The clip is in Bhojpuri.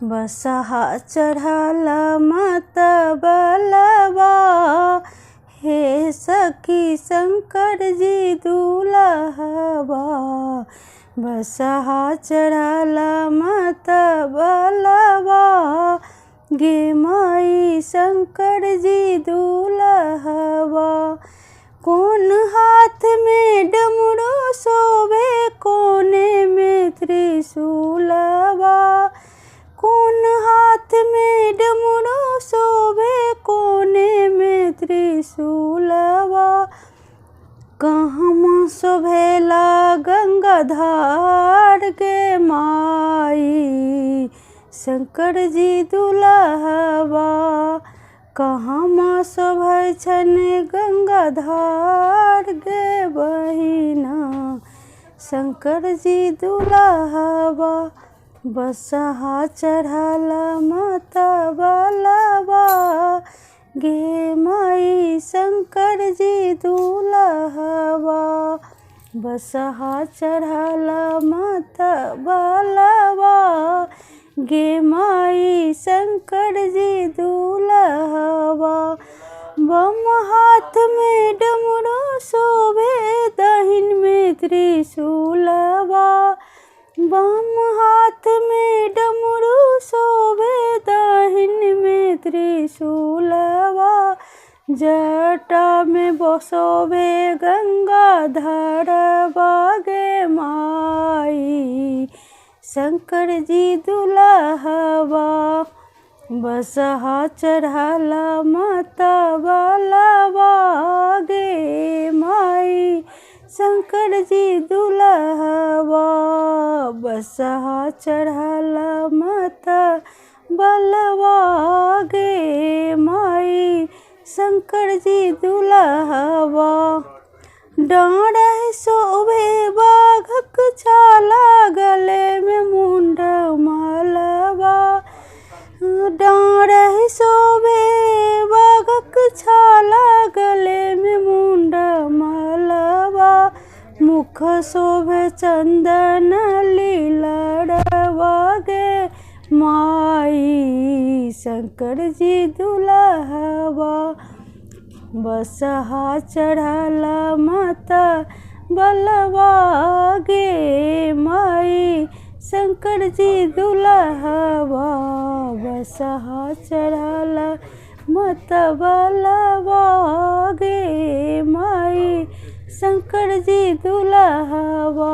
बसहा चढ़ल मत बलवा, हे सखी शंकर जी दुल्हवा। बसहा चढ़ल मत बलवा, गे माई शंकर जी दुल्हवा। कौन हाथ में डमरू शोभे, कोने में त्रिशूलवा। कौन हाथ में डमरू शोभे, कोने में त्रिशूलवा। कहमा शोभेला गंगाधार, गे माई शंकर जी दुल्हवा। कहमा शोभै छन गंगाधार, गे बहिना शंकर जी दुल्हवा। बसहा चढ़ल मत बलवा, गे माई शंकर जी दुल्हवा। बसहा चढ़ल मत बलवा, गे माई शंकर जी दुल्हवा। बम हाथ में डमरू शोभे, दहिन में त्रिशूलवा। बम हाथ में डमरू शोभे, दहिन में त्रिशूलवा। जटा में शोभे गंगाधरवा, गे माई शंकर जी दुल्हवा। बसहा चढ़ल मत बलवा, गे माई शंकर जी दुल्हवा। बसहा चढ़ल मत बलवा, गे माई शंकर जी दुल्हवा। डाँड़ शोभे बाघक छाला, गले में मुंड मालवा। डाँड़ शोभे बाघक छाला, गले में मुंड मालवा। मुख शोभे चंदन लीलड़वा, गे माई शंकर जी दुल्हवा। बसहा चढ़ल मत बलवा, गे माई शंकर जी दुल्हवा। बसहा चढ़ल मत बलवा, गे माई शंकर जी दुल्हवा।